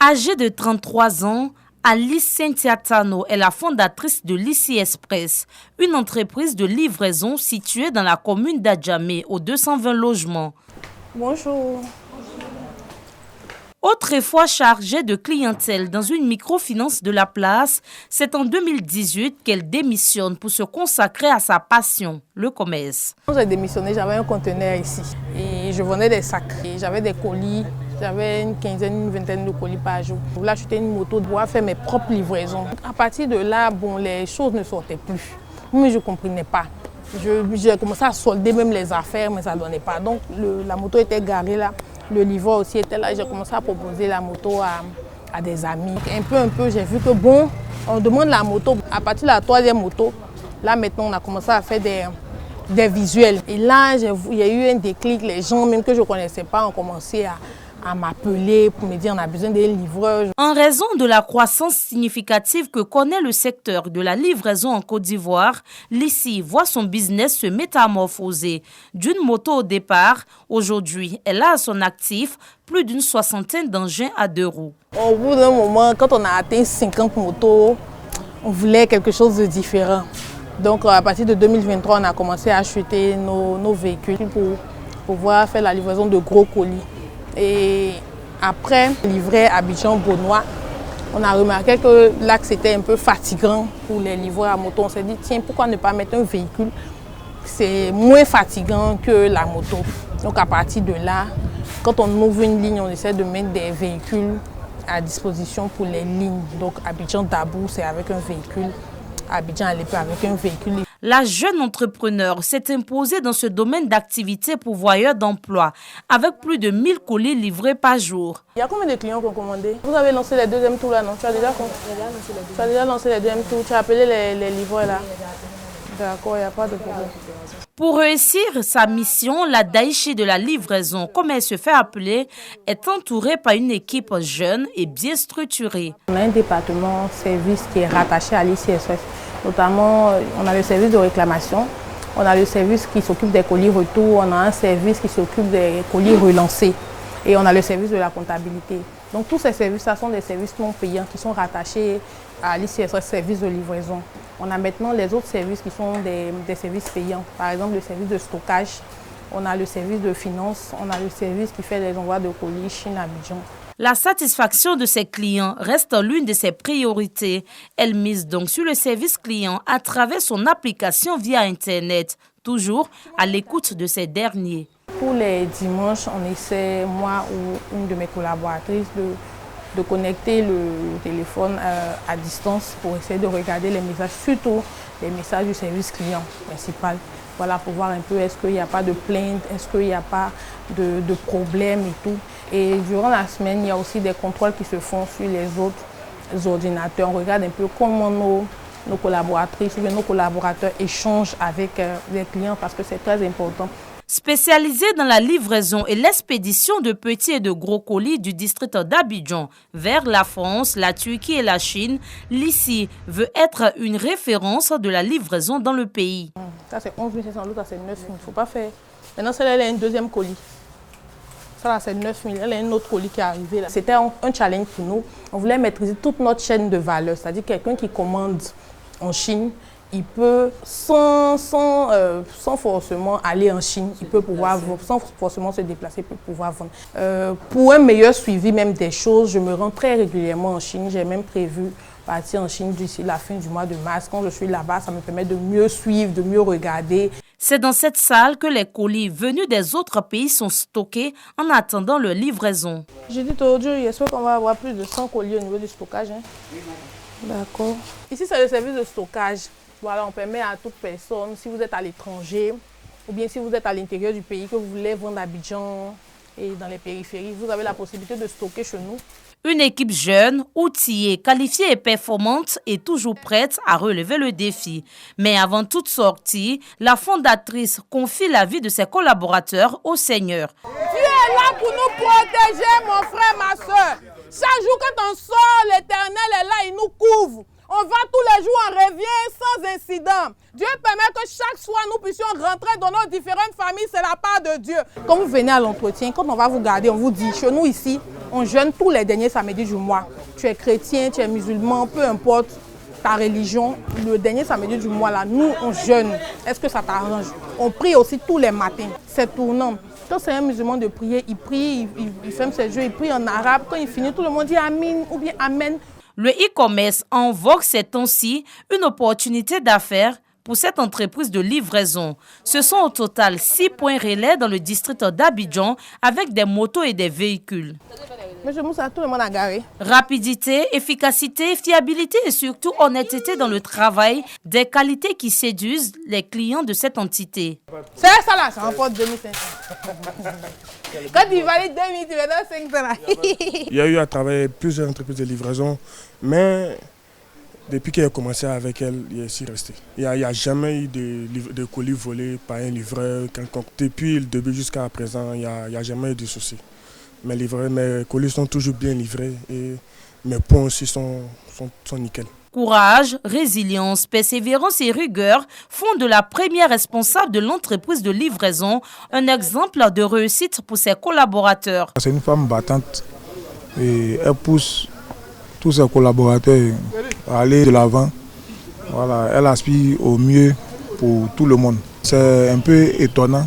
Âgée de 33 ans, Alice Cynthia Tano est la fondatrice de l'Ici Express, une entreprise de livraison située dans la commune d'Adjamé, aux 220 logements. Bonjour. Autrefois chargée de clientèle dans une microfinance de la place, c'est en 2018 qu'elle démissionne pour se consacrer à sa passion, le commerce. Quand j'ai démissionné, j'avais un conteneur ici et je vendais des sacs. J'avais des colis, j'avais une quinzaine, une vingtaine de colis par jour. Je voulais acheter une moto pour pouvoir faire mes propres livraisons. À partir de là, les choses ne sortaient plus. Mais je ne comprenais pas. J'ai commencé à solder même les affaires, mais ça ne donnait pas. Donc la moto était garée là. Le livreur aussi était là. J'ai commencé à proposer la moto à des amis. Un peu, j'ai vu que bon, on demande la moto. À partir de la troisième moto, là maintenant, on a commencé à faire des visuels. Et là, il y a eu un déclic. Les gens, même que je ne connaissais pas, ont commencé à m'appeler pour me dire on a besoin des livreurs. En raison de la croissance significative que connaît le secteur de la livraison en Côte d'Ivoire, l'Ici voit son business se métamorphoser. D'une moto au départ, aujourd'hui, elle a à son actif plus d'une soixantaine d'engins à 2 roues. Au bout d'un moment, quand on a atteint 50 motos, on voulait quelque chose de différent. Donc à partir de 2023, on a commencé à acheter nos véhicules pour pouvoir faire la livraison de gros colis. Et après, livrer à Abidjan-Beaunois, on a remarqué que l'axe était un peu fatigant pour les livreurs à moto. On s'est dit, tiens, pourquoi ne pas mettre un véhicule? C'est moins fatigant que la moto. Donc à partir de là, quand on ouvre une ligne, on essaie de mettre des véhicules à disposition pour les lignes. Donc Abidjan-Dabou, c'est avec un véhicule. Abidjan-Alépé avec un véhicule. La jeune entrepreneur s'est imposée dans ce domaine d'activité pourvoyeur d'emploi, avec plus de 1000 colis livrés par jour. Il y a combien de clients qui ont commandé? Vous avez lancé les deuxièmes tours là, non? Tu as déjà lancé les deuxièmes tours, tu as appelé les livreurs là? D'accord, il n'y a pas de problème. Pour réussir sa mission, la Daichi de la livraison, comme elle se fait appeler, est entourée par une équipe jeune et bien structurée. On a un département service qui est rattaché à l'Ici Express. Notamment, on a le service de réclamation, on a le service qui s'occupe des colis retour, on a un service qui s'occupe des colis relancés et on a le service de la comptabilité. Donc tous ces services-là sont des services non payants qui sont rattachés à l'Ici Express, service de livraison. On a maintenant les autres services qui sont des services payants. Par exemple, le service de stockage, on a le service de finance, on a le service qui fait les envois de colis Chine-Abidjan. La satisfaction de ses clients reste l'une de ses priorités. Elle mise donc sur le service client à travers son application via Internet, toujours à l'écoute de ces derniers. Pour les dimanches, on essaie, moi ou une de mes collaboratrices, de connecter le téléphone à distance pour essayer de regarder les messages, surtout les messages du service client principal. Voilà, pour voir un peu est-ce qu'il n'y a pas de plainte, est-ce qu'il n'y a pas de problème et tout. Et durant la semaine, il y a aussi des contrôles qui se font sur les autres ordinateurs. On regarde un peu comment nos collaboratrices ou nos collaborateurs échangent avec les clients parce que c'est très important. Spécialisée dans la livraison et l'expédition de petits et de gros colis du district d'Abidjan vers la France, la Turquie et la Chine, l'Ici veut être une référence de la livraison dans le pays. Ça c'est 11 500, l'autre c'est 9 000, il ne faut pas faire. Maintenant celle-là elle a un deuxième colis. Ça là c'est 9 000, elle a un autre colis qui est arrivé. C'était un challenge pour nous. On voulait maîtriser toute notre chaîne de valeur, c'est-à-dire quelqu'un qui commande en Chine, il peut, sans forcément aller en Chine, il peut pouvoir, sans forcément se déplacer, pour pouvoir vendre. Pour un meilleur suivi même des choses, je me rends très régulièrement en Chine. J'ai même prévu partir en Chine d'ici la fin du mois de mars. Quand je suis là-bas, ça me permet de mieux suivre, de mieux regarder. C'est dans cette salle que les colis venus des autres pays sont stockés en attendant leur livraison. J'ai dit aujourd'hui, j'espère qu'on va avoir plus de 100 colis au niveau du stockage. Hein. D'accord. Ici, c'est le service de stockage. Voilà, on permet à toute personne, si vous êtes à l'étranger, ou bien si vous êtes à l'intérieur du pays, que vous voulez vendre à Abidjan et dans les périphéries, vous avez la possibilité de stocker chez nous. Une équipe jeune, outillée, qualifiée et performante est toujours prête à relever le défi. Mais avant toute sortie, la fondatrice confie la vie de ses collaborateurs au Seigneur. Tu es là pour nous protéger, mon frère, ma soeur. Chaque jour quand on sort, l'Éternel est là, il nous couvre. On va tous les jours, on revient sans incident. Dieu permet que chaque soir nous puissions rentrer dans nos différentes familles, c'est la part de Dieu. Quand vous venez à l'entretien, quand on va vous garder, on vous dit, chez nous ici, on jeûne tous les derniers samedis du mois. Tu es chrétien, tu es musulman, peu importe ta religion, le dernier samedi du mois là, nous on jeûne. Est-ce que ça t'arrange? On prie aussi tous les matins, c'est tournant. Quand c'est un musulman de prier, il prie, il ferme ses yeux, il prie en arabe. Quand il finit, tout le monde dit Amin ou bien Amen. Le e-commerce en vogue ces temps-ci, une opportunité d'affaires pour cette entreprise de livraison. Ce sont au total 6 points relais dans le district d'Abidjan avec des motos et des véhicules. Monsieur Moussa, tout le monde a garé. Rapidité, efficacité, fiabilité et surtout honnêteté dans le travail, des qualités qui séduisent les clients de cette entité. C'est ça là, ça remporte 2500. Quand il valide 2000, tu me donnes 500 là. Il y a eu à travailler plusieurs entreprises de livraison, mais depuis qu'elle a commencé avec elle, il est ici resté. Il n'y a jamais eu de colis volés par un livreur quelconque. Depuis le début jusqu'à présent, il n'y a jamais eu de soucis. Mes colis sont toujours bien livrés et mes points aussi sont nickel. Courage, résilience, persévérance et rigueur font de la première responsable de l'entreprise de livraison un exemple de réussite pour ses collaborateurs. C'est une femme battante et elle pousse tous ses collaborateurs à aller de l'avant. Voilà, elle aspire au mieux pour tout le monde. C'est un peu étonnant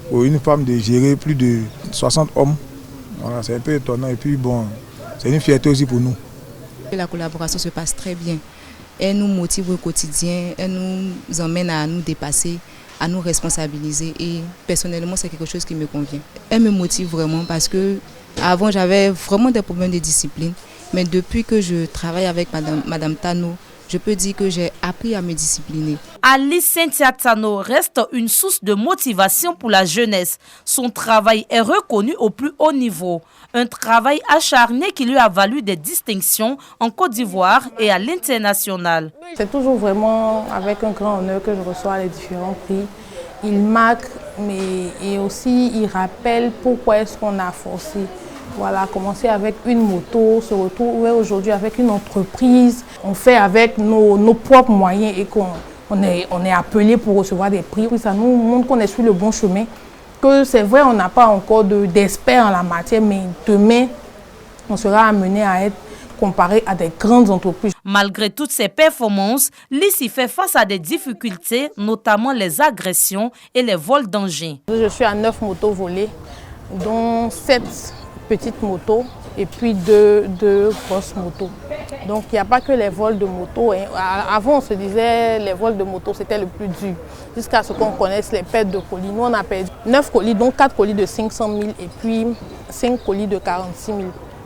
pour une femme de gérer plus de 60 hommes. Voilà, c'est un peu étonnant et puis bon, c'est une fierté aussi pour nous. La collaboration se passe très bien. Elle nous motive au quotidien, elle nous emmène à nous dépasser, à nous responsabiliser et personnellement c'est quelque chose qui me convient. Elle me motive vraiment parce que avant j'avais vraiment des problèmes de discipline, mais depuis que je travaille avec Madame Tano, je peux dire que j'ai appris à me discipliner. Alice Cynthia Tano reste une source de motivation pour la jeunesse. Son travail est reconnu au plus haut niveau. Un travail acharné qui lui a valu des distinctions en Côte d'Ivoire et à l'international. C'est toujours vraiment avec un grand honneur que je reçois les différents prix. Il marque, mais et aussi il rappelle pourquoi est-ce qu'on a forcé. Voilà, commencer avec une moto, se retrouver aujourd'hui avec une entreprise. On fait avec nos propres moyens et qu'on est appelé pour recevoir des prix. Ça nous montre qu'on est sur le bon chemin. Que c'est vrai, on n'a pas encore d'experts en la matière, mais demain, on sera amené à être comparé à des grandes entreprises. Malgré toutes ces performances, Lissi fait face à des difficultés, notamment les agressions et les vols d'engins. Je suis à 9 motos volées, dont 7 petites motos et puis deux grosses motos. Donc il n'y a pas que les vols de motos. Avant on se disait les vols de motos c'était le plus dur. Jusqu'à ce qu'on connaisse les pertes de colis. Nous on a perdu 9 colis, dont 4 colis de 500 000 et puis 5 colis de 46 000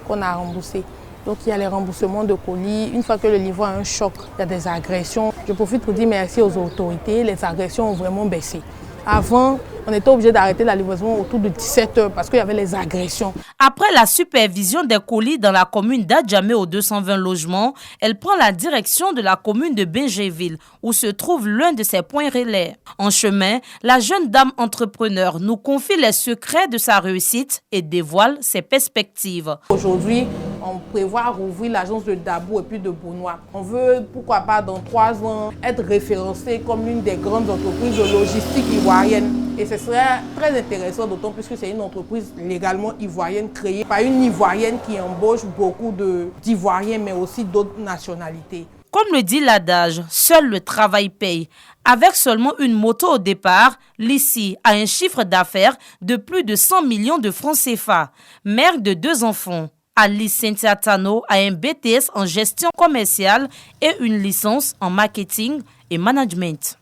qu'on a remboursés. Donc il y a les remboursements de colis. Une fois que le livreur a un choc, il y a des agressions. Je profite pour dire merci aux autorités. Les agressions ont vraiment baissé. Avant, on était obligé d'arrêter la livraison autour de 17 h parce qu'il y avait les agressions. Après la supervision des colis dans la commune d'Adjamé aux 220 logements, elle prend la direction de la commune de Bingéville où se trouve l'un de ses points relais. En chemin, la jeune dame entrepreneur nous confie les secrets de sa réussite et dévoile ses perspectives. Aujourd'hui, on prévoit rouvrir l'agence de Dabou et puis de Bounois. On veut, pourquoi pas, dans 3 ans, être référencé comme l'une des grandes entreprises de logistique ivoirienne. Et ce serait très intéressant, d'autant plus que c'est une entreprise légalement ivoirienne créée par une Ivoirienne qui embauche beaucoup d'Ivoiriens, mais aussi d'autres nationalités. Comme le dit l'adage, seul le travail paye. Avec seulement une moto au départ, Lissi a un chiffre d'affaires de plus de 100 millions de francs CFA. Mère de 2 enfants, Alice Cynthia Tano a un BTS en gestion commerciale et une licence en marketing et management.